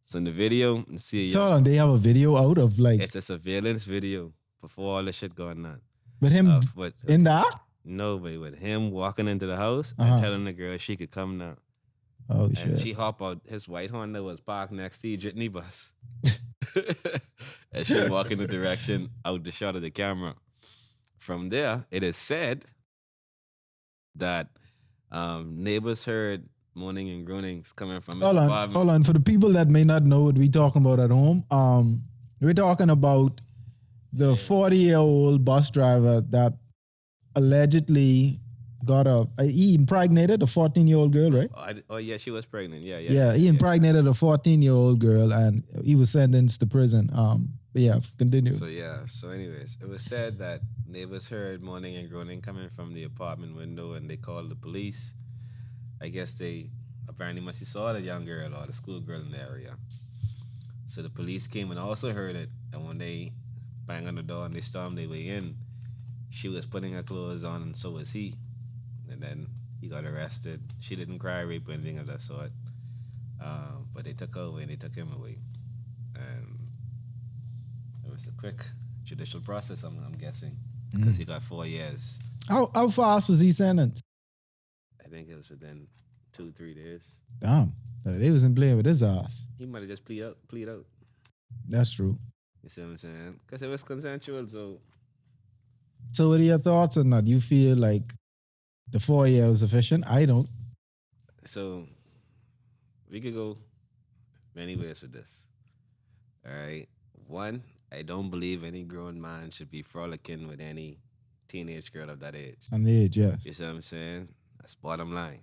So in the video, you see, So hold on, they have a video out of like it's a surveillance video before all the shit going on. with him But in that. no, but with him walking into the house and Uh-huh. telling the girl she could come now. Oh And shit! she hop out. His white Honda was parked next to the jitney bus. And she walk in the direction out the shot of the camera. From there, it is said that neighbors heard moaning and groanings coming from his apartment. Hold on. For the people that may not know what we're talking about at home, we're talking about the 40-year-old bus driver that allegedly he impregnated a 14-year-old girl, right? Oh yeah, she was pregnant. Yeah. He impregnated a 14-year-old girl and he was sentenced to prison. But yeah, continue. So anyways, it was said that neighbors heard moaning and groaning coming from the apartment window and they called the police. I guess they apparently must have saw the young girl or the school girl in the area. So the police came and also heard it. And when they banged on the door and they stormed their way in, she was putting her clothes on and so was he. And then he got arrested. She didn't cry, rape, or anything of that sort. But they took her away and they took him away. And it was a quick judicial process, I'm guessing, because he got 4 years. How fast was he sentenced? I think it was within 2-3 days. Damn, they wasn't playing with his ass. He might have just plead out. That's true. You see what I'm saying? Because it was consensual, so... So what are your thoughts on that? You feel like the 4 years was sufficient? I don't. So, we could go many ways with this. All right? One, I don't believe any grown man should be frolicking with any teenage girl of that age. On the age, yes. You see what I'm saying? That's bottom line.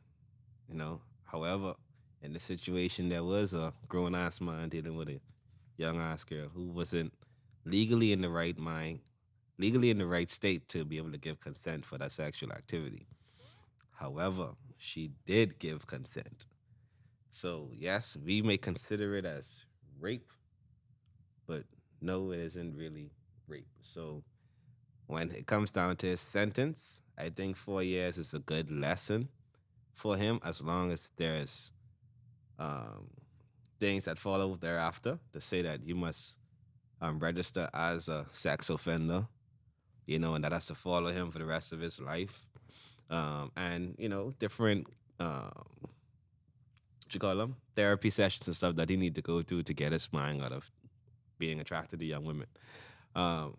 You know? However, in this situation, there was a grown-ass man dealing with a young-ass girl who wasn't legally in the right mind, legally in the right state to be able to give consent for that sexual activity. However, she did give consent. So, yes, we may consider it as rape, but no, it isn't really rape. So, when it comes down to his sentence, I think 4 years is a good lesson for him as long as there's things that follow thereafter to say that you must register as a sex offender, you know, and that has to follow him for the rest of his life. And, you know, different, therapy sessions and stuff that he need to go through to get his mind out of being attracted to young women. I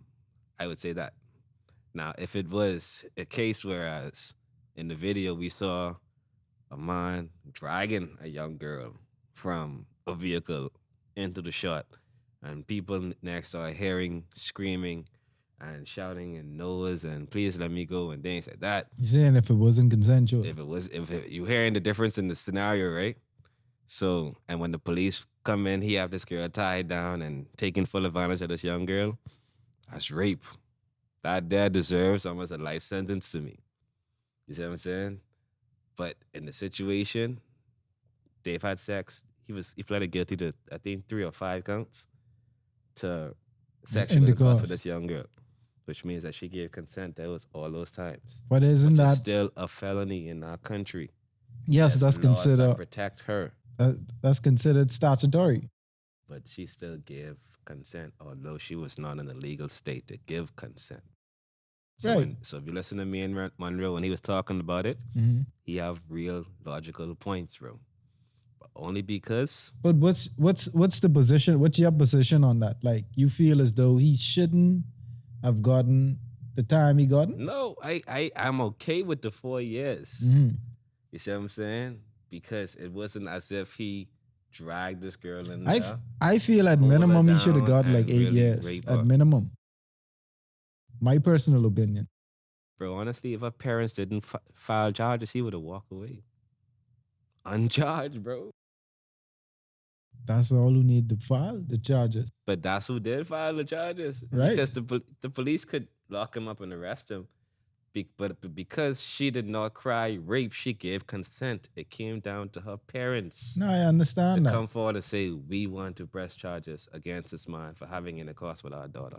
would say that. Now, if it was a case whereas in the video we saw a man dragging a young girl from a vehicle into the shot and people next are hearing screaming and shouting and noise and please let me go and things like that. You're saying if it wasn't consensual? You hearing the difference in the scenario, right? So, and when the police come in, he have this girl tied down and taking full advantage of this young girl. That's rape. That dad deserves almost a life sentence to me. You see what I'm saying? But in the situation, they've had sex. He pleaded guilty to, I think, 3 or 5 counts to sexual intercourse with this young girl, which means that she gave consent all those times. But isn't that still a felony in our country? Yes, that's considered protect her. That's considered statutory. But she still gave consent, although she was not in a legal state to give consent. So, Right. So if you listen to me and Monroe when he was talking about it, he have real logical points, bro. But only because. But what's the position? What's your position on that? Like, you feel as though he shouldn't have gotten the time he got? No, I'm okay with the 4 years. You see what I'm saying? Because it wasn't as if he dragged this girl in there. I feel at minimum he should have got like 8 years. At minimum. My personal opinion. Bro, honestly, if her parents didn't file charges, he would have walked away. Uncharged, bro. That's all who need to file the charges, But that's who did file the charges right? because the police could lock him up and arrest him. But because she did not cry rape, she gave consent. It came down to her parents No, I to understand that. come forward and say, we want to press charges against this man for having intercourse with our daughter.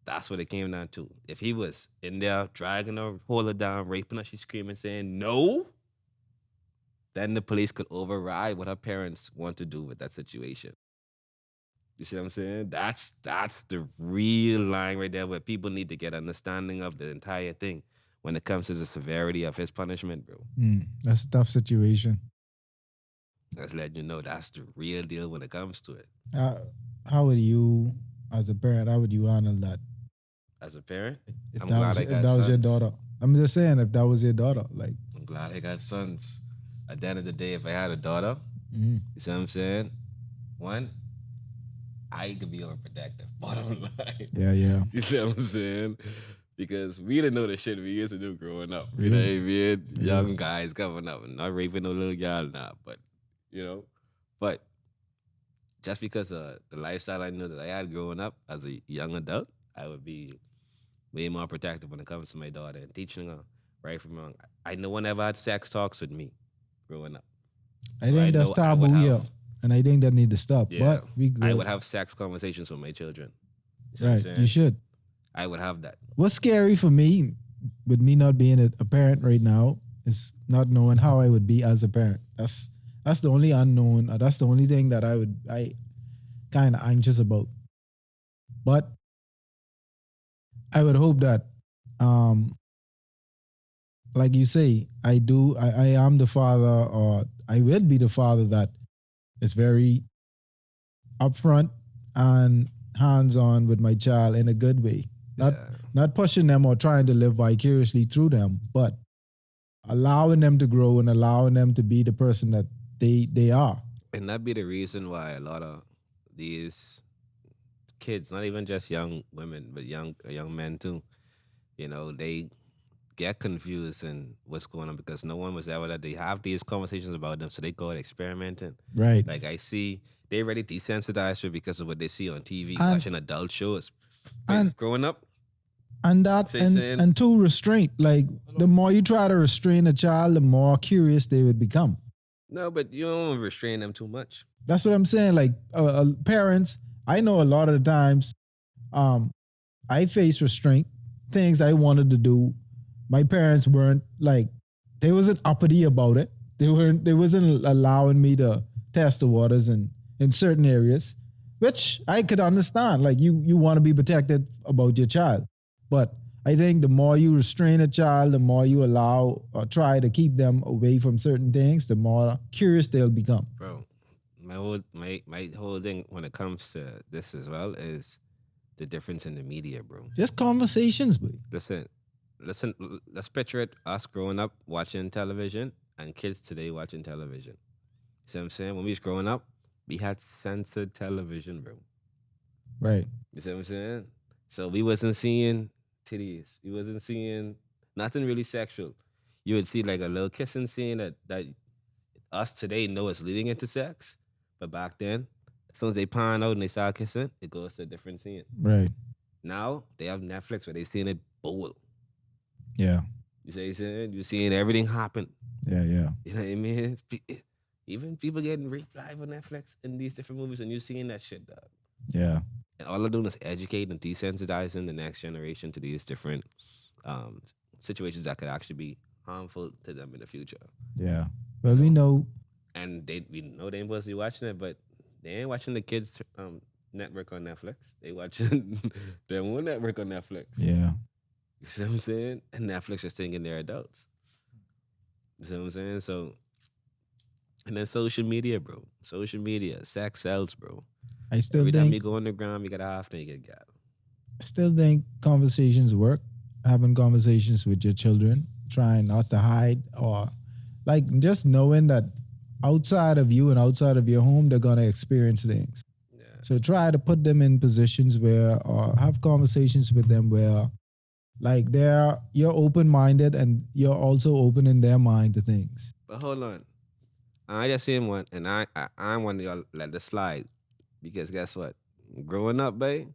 That's what it came down to. If he was in there dragging her, hold her down, raping her, she's screaming, saying no, then the police could override what her parents want to do with that situation. You see what I'm saying? That's the real line right there where people need to get understanding of the entire thing when it comes to the severity of his punishment, bro. That's a tough situation. Let's let you know that's the real deal when it comes to it. How would you, as a parent, how would you handle that? As a parent, If I'm that glad was, I if got that was your sons. daughter, I'm just saying, if that was your daughter, like, I'm glad I got sons. At the end of the day, if I had a daughter, mm, you see what I'm saying? One, I could be overprotective. Bottom line. yeah, You see what I'm saying? Because we didn't know the shit we used to do growing up. You Really? know what I mean? Yeah. Young guys coming up. Not raping no little girl now, but you know. But just because of the lifestyle I knew that I had growing up as a young adult, I would be way more protective when it comes to my daughter and teaching her right from wrong. I no one ever had sex talks with me growing up. I think that's know I would taboo, have- yeah, and I think that need to stop. Yeah, But we I good. would have sex conversations with my children. You see what I'm Right, saying? you should. I would have that. What's scary for me, with me not being a parent right now, is not knowing how I would be as a parent. That's the only unknown. That's the only thing that I kind of anxious about. But I would hope that, like you say, I am the father, or I will be the father that is very upfront and hands on with my child in a good way. Not pushing them or trying to live vicariously through them, but allowing them to grow and allowing them to be the person that they are. And that be the reason why a lot of these kids, not even just young women, but young men too, you know, they get confused in what's going on because no one was ever that they have these conversations about them, so they go out experimenting. Right. Like I see, they already desensitized for because of what they see on TV, And- watching adult shows. But and- growing up, And that saying- and to restraint. Like the more you try to restrain a child, the more curious they would become. no, but you don't restrain them too much. That's what I'm saying. Like parents, I know a lot of the times, I face restraint, things I wanted to do. My parents weren't like, they wasn't uppity about it. They wasn't allowing me to test the waters in certain areas, which I could understand. Like you want to be protected about your child. But I think the more you restrain a child, the more you allow or try to keep them away from certain things, the more curious they'll become. Bro, my whole thing when it comes to this as well is the difference in the media, bro. Just conversations, boy. Listen, let's picture it, us growing up watching television and kids today watching television. See what I'm saying? When we was growing up, we had censored television, bro. Right. You see what I'm saying? So we wasn't seeing titties. We wasn't seeing nothing really sexual. You would see like a little kissing scene that us today know is leading into sex. But back then, as soon as they pan out and they start kissing, it goes to a different scene. Right. Now they have Netflix where they seeing it bowl. Yeah. You see what I'm saying? You're seeing everything happen. Yeah. You know what I mean? Even people getting raped live on Netflix in these different movies and you seeing that shit, dog. Yeah. And all they're doing is educating and desensitizing the next generation to these different situations that could actually be harmful to them in the future. Yeah. Well, we know. And we know they ain't supposed to be watching it, but they ain't watching the kids' network on Netflix. They watching their own network on Netflix. Yeah. You see what I'm saying? And Netflix is thinking they're adults. You see what I'm saying? So, and then social media, bro. Social media, sex sells, bro. I still Every time think you go on the ground, you got a half naked gal. conversations work. Having conversations with your children, trying not to hide, or like just knowing that outside of you and outside of your home, they're gonna experience things. Yeah. So try to put them in positions where, or have conversations with them where, like you're open minded and you're also open in their mind to things. But hold on. I just seen one, and I want y'all let this slide because guess what? Growing up, babe,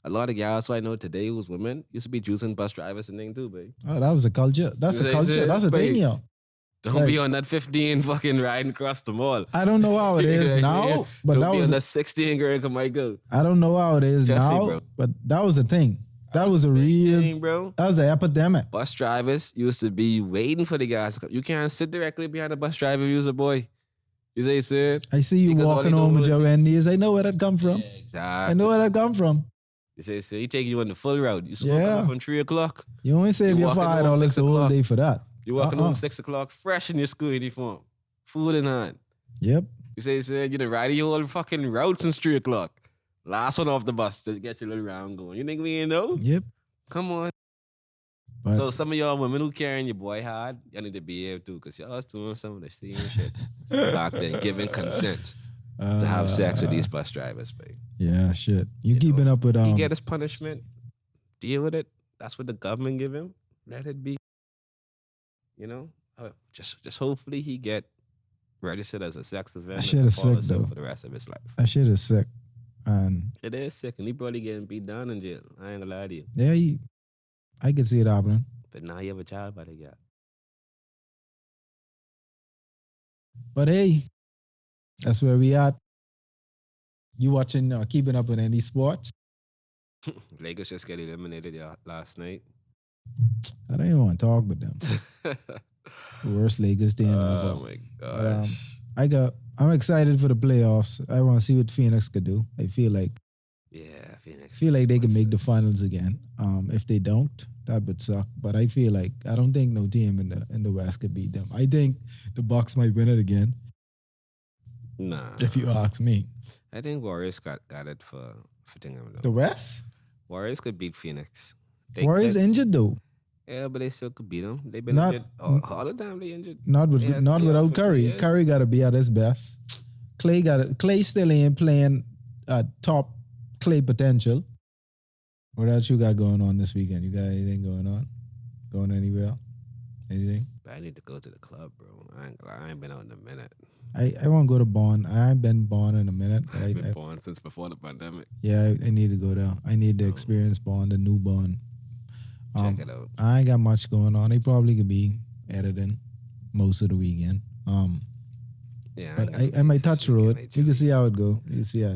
a lot of guys I know today who's women used to be choosing bus drivers and thing too, babe. Oh, that was a culture. That's a They culture. said, That's a thing, babe, yo. Don't be on that 15 fucking riding across the mall. I don't know how it is Yeah, now, yeah. but Don't that be was on that 16 girl, Michael. I don't know how it is Trust me, now, bro. but that was a thing. That was a big real thing, bro. That was an epidemic. Bus drivers used to be waiting for the guys to come. You can't sit directly behind a bus driver if you're a boy. You say, "Sid." I see you Because all walking they home do with is- your Wendy's. I know where that come from. Exactly. I know where that come from. You say, "Sid," he take you on the full route. You smoke Yeah. from 3 o'clock. You only save You your walking home $5 6 the whole o'clock. day for that. You walking home 6 o'clock, fresh in your school uniform, food in hand. Yep. You say, "Sid," you done ride your whole fucking route since 3 o'clock. Last one off the bus to get your little round going. You think we ain't know? Yep. Come on. But So some of y'all women who carrying your boy hard, y'all need to behave too, because y'all was doing some of the same shit back then, giving consent to have sex with these bus drivers, babe. Yeah, shit. You You keeping know, up with He get his punishment, deal with it. That's what the government give him. Let it be. You know, just hopefully he get registered as a sex offender. shit and is follow sick, himself though. for the rest of his life. that shit is sick. And It is sick, and he probably getting beat down in jail. I ain't gonna lie to you. yeah, I can see it happening. But now you have a child by the guy. But hey, that's where we at. You watching, keeping up with any sports? Lakers just get eliminated last night. I don't even want to talk with them. The worst Lakers team ever. Oh my But, gosh. I'm excited for the playoffs. I want to see what Phoenix could do. I feel like Phoenix. they can make the finals again. If they don't, that would suck. But I feel like I don't think no team in the West could beat them. I think the Bucks might win it again. Nah. If you ask me, I think Warriors got it for Tingham. the West Warriors could beat Phoenix. Warriors injured though. Yeah, but they still could beat them. They've been Not- injured all the time. They injured. Not They had not to be out without for 2 Curry. years. Curry got to be at his best. Clay still ain't playing top Clay potential. What else you got going on this weekend? You got anything going on? Going anywhere? Anything? But I need to go to the club, bro. I ain't been out in a minute. I want to go to Bond. I ain't been Bond in a minute. But I've been born since before the pandemic. I need to go there. I need to experience Bond, the new Bond. Check it out. I ain't got much going on. They probably could be editing most of the weekend. Yeah, But ain't gonna I might be touch this weekend, road. You can see how it go. Yeah,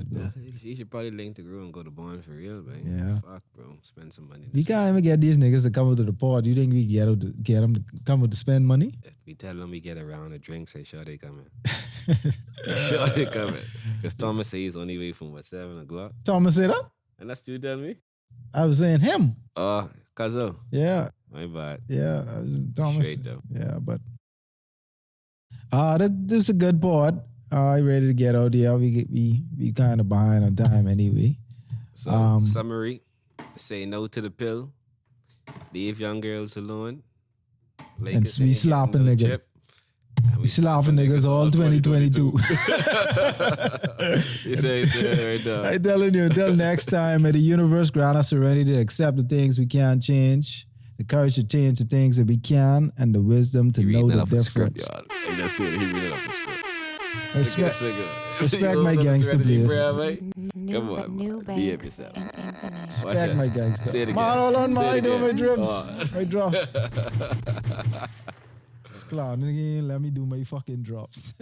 you should probably link the group and go to Bond for real, man. Yeah. Fuck, bro. Spend some money. We this can't even get these niggas to come up to the pod. You think we get them to come up to spend money? week. If we tell them we get a round of drinks, they sure they coming. Sure they coming. Because Thomas said he's only way from 7 o'clock. Thomas said that? And that's you tell me? I was saying him. Kazo. Yeah, My bad. yeah. I was Thomas. Straight though. Yeah, but this is a good pod. I ready to get out here. We kind of behind on time anyway. So, summary, say no to the pill. Leave young girls alone. Lakers we ain't getting slapping no niggas. chip. And We slapping niggas all 2022. You say right now. I telling you, until next time, may the universe grant us serenity to accept the things we can't change, the courage to change the things that we can, and the wisdom to He know reading the off a script, difference. y'all. He just said he reading off a script. Respect my gangster, please. Come on, New man. Behave Banks yourself. and Infinite. Respect my gangster. Say it again. Man, hold on, Say man. it I do my again. drips. Oh. My drop. This clown again. Let me do my fucking drops.